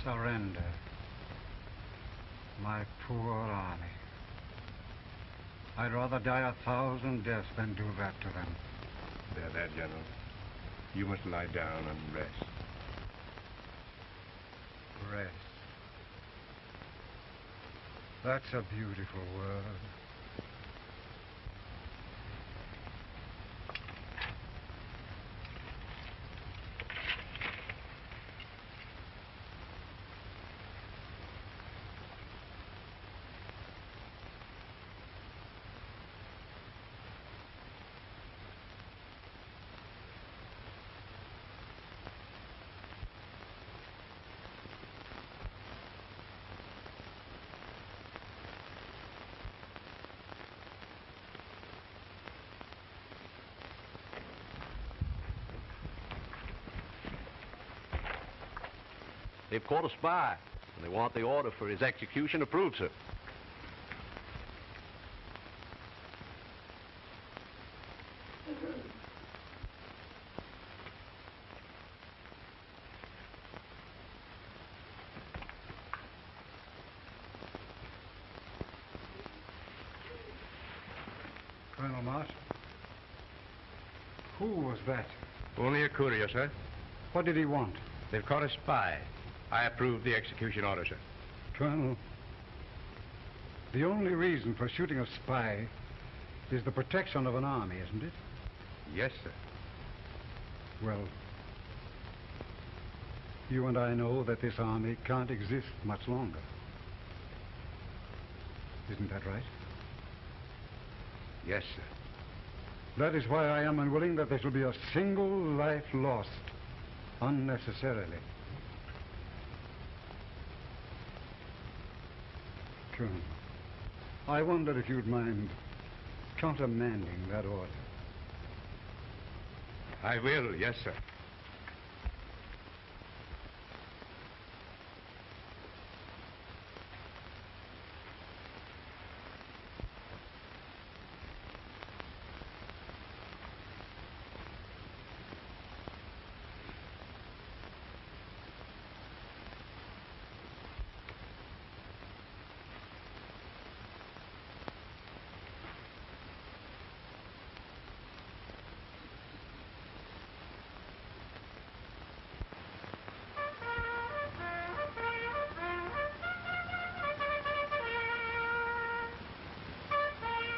Surrender. My poor army. I'd rather die 1,000 deaths than do that to them. There, General. You must lie down and rest. Rest. That's a beautiful word. They've caught a spy, and they want the order for his execution approved, sir. Colonel Marsh? Who was that? Only a courier, sir. What did he want? They've caught a spy. I approve the execution order, sir. Colonel, the only reason for shooting a spy is the protection of an army, isn't it? Yes, sir. Well, you and I know that this army can't exist much longer. Isn't that right? Yes, sir. That is why I am unwilling that there shall be a single life lost unnecessarily. Colonel, I wonder if you'd mind countermanding that order. I will, yes, sir.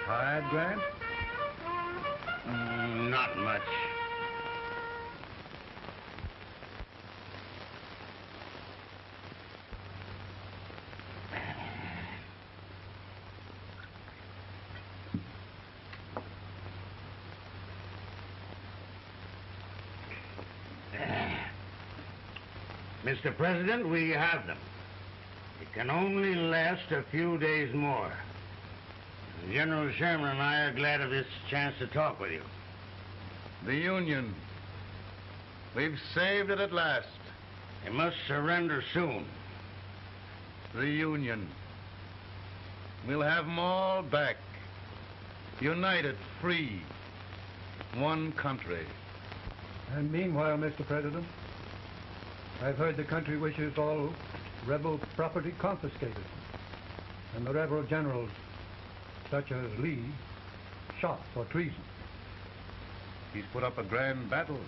Tired, Grant? Not much. Mr. President, we have them. It can only last a few days more. General Sherman and I are glad of this chance to talk with you. The Union. We've saved it at last. You must surrender soon. The Union. We'll have them all back. United, free. One country. And meanwhile, Mr. President, I've heard the country wishes all rebel property confiscated. And the rebel generals, such as Lee, shot for treason. He's put up a grand battle.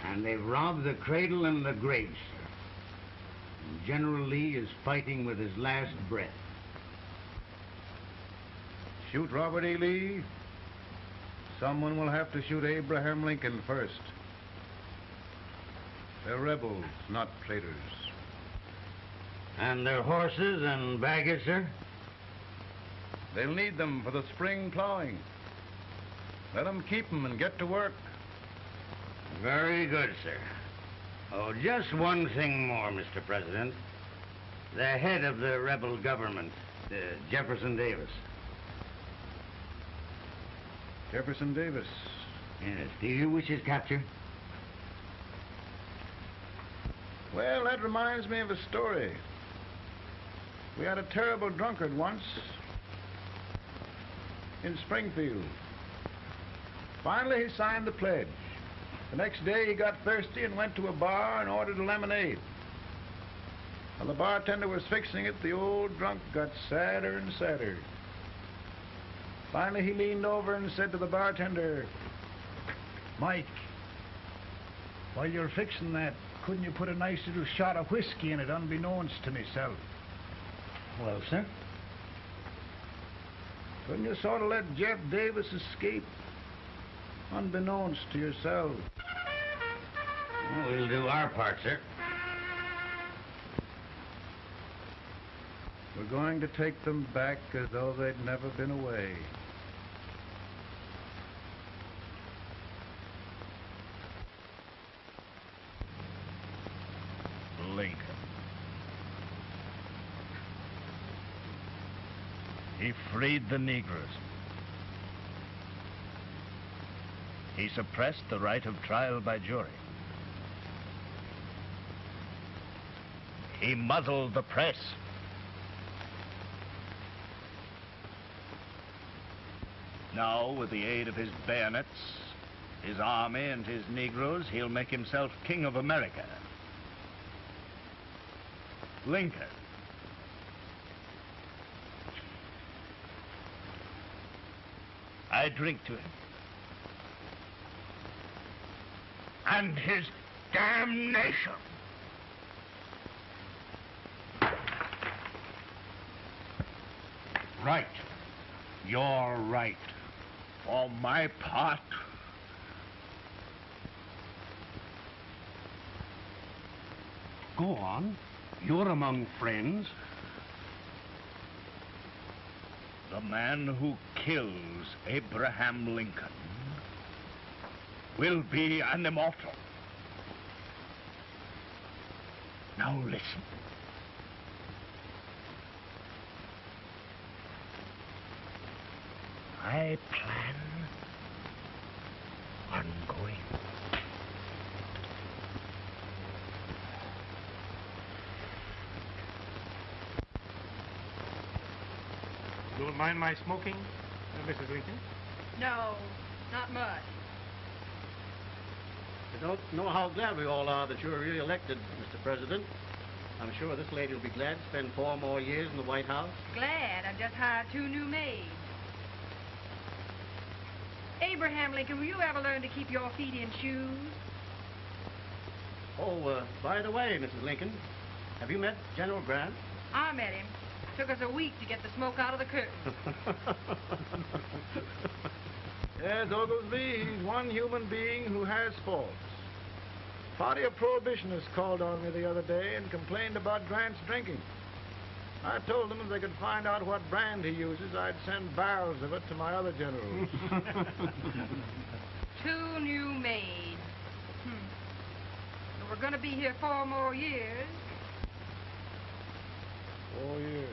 And they've robbed the cradle and the grave, sir. And General Lee is fighting with his last breath. Shoot Robert E. Lee? Someone will have to shoot Abraham Lincoln first. They're rebels, not traitors. And their horses and baggage, sir? They'll need them for the spring plowing. Let them keep them and get to work. Very good, sir. Oh, just one thing more, Mr. President. The head of the rebel government, Jefferson Davis. Jefferson Davis? Yes. Do you wish his capture? Well, that reminds me of a story. We had a terrible drunkard once in Springfield. Finally, he signed the pledge. The next day he got thirsty and went to a bar and ordered a lemonade. While the bartender was fixing it, the old drunk got sadder and sadder. Finally he leaned over and said to the bartender, "Mike, while you're fixing that, couldn't you put a nice little shot of whiskey in it unbeknownst to myself?" Well, sir? Couldn't you sort of let Jeff Davis escape unbeknownst to yourself? Well, we'll do our part, sir. We're going to take them back as though they'd never been away. Lincoln. He freed the Negroes. He suppressed the right of trial by jury. He muzzled the press. Now, with the aid of his bayonets, his army, and his Negroes, he'll make himself king of America. Lincoln. I drink to him. And his damnation. Right. You're right. For my part, Go on. You're among friends. the man who kills Abraham Lincoln will be an immortal. Now listen. I plan on going. Don't mind my smoking, Mrs. Lincoln? No, not much. I don't know how glad we all are that you're re-elected, Mr. President. I'm sure this lady will be glad to spend 4 more years in the White House. Glad. I've just hired 2 new maids. Abraham Lincoln, will you ever learn to keep your feet in shoes? Oh, by the way, Mrs. Lincoln, have you met General Grant? I met him. Took us a week to get the smoke out of the curtain. Yes, Oglesby, he's one human being who has faults. A party of prohibitionists called on me the other day and complained about Grant's drinking. I told them if they could find out what brand he uses, I'd send barrels of it to my other generals. 2 new maids. So we're going to be here 4 more years. 4 years.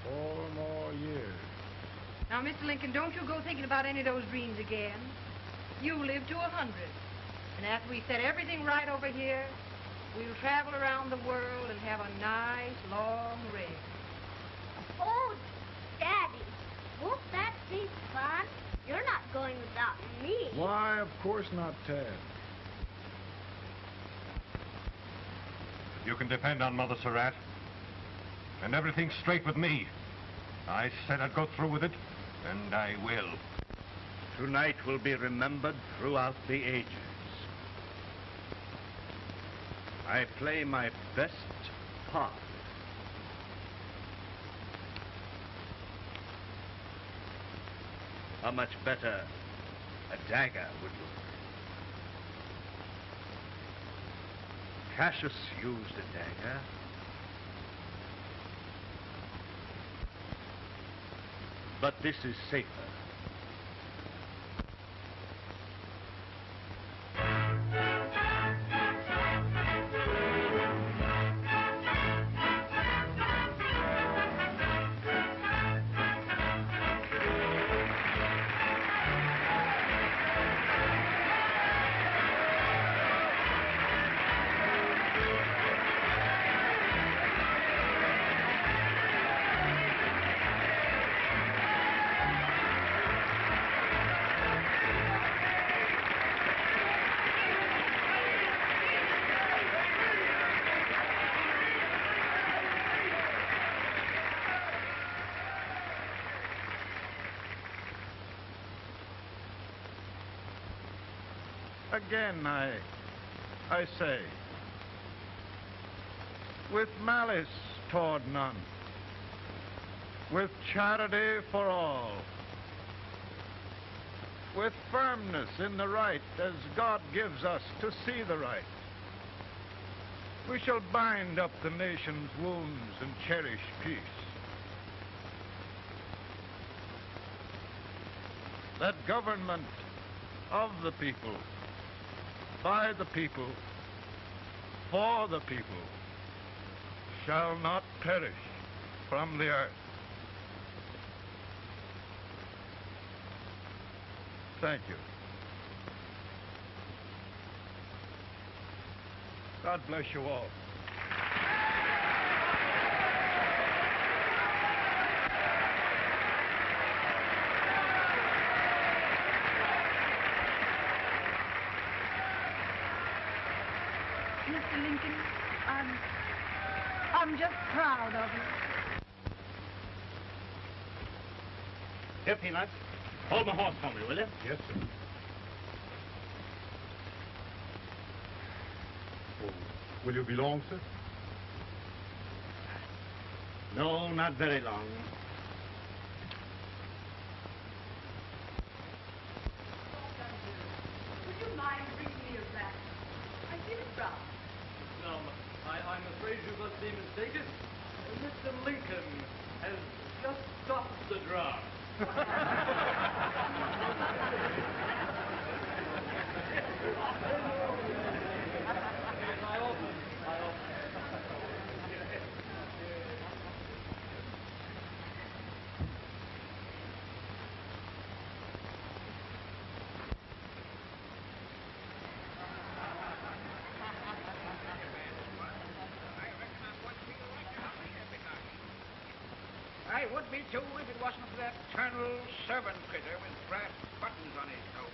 4 more years. Now, Mr. Lincoln, don't you go thinking about any of those dreams again. You live to 100. And after we set everything right over here, we'll travel around the world and have a nice, long rest. Oh, Daddy, won't that be fun? You're not going without me. Why, of course not, Tad. You can depend on Mother Surratt. And everything's straight with me. I said I'd go through with it, and I will. Tonight will be remembered throughout the ages. I play my best part. How much better a dagger would look. Cassius used a dagger. But this is safer. Again, I say, with malice toward none, with charity for all, with firmness in the right as God gives us to see the right, we shall bind up the nation's wounds and cherish peace. That government of the people, by the people, for the people, shall not perish from the earth. Thank you. God bless you all. Mr. Lincoln, I'm just proud of you. Here, Peanuts. Hold my horse for me, will you? Yes, sir. Oh, will you be long, sir? No, not very long. Would you mind bringing me a rat? I feel it brown. Now, I'm afraid you must be mistaken. Mr. Lincoln has just stopped the draft. I would be too if it wasn't for that eternal servant critter with brass buttons on his coat.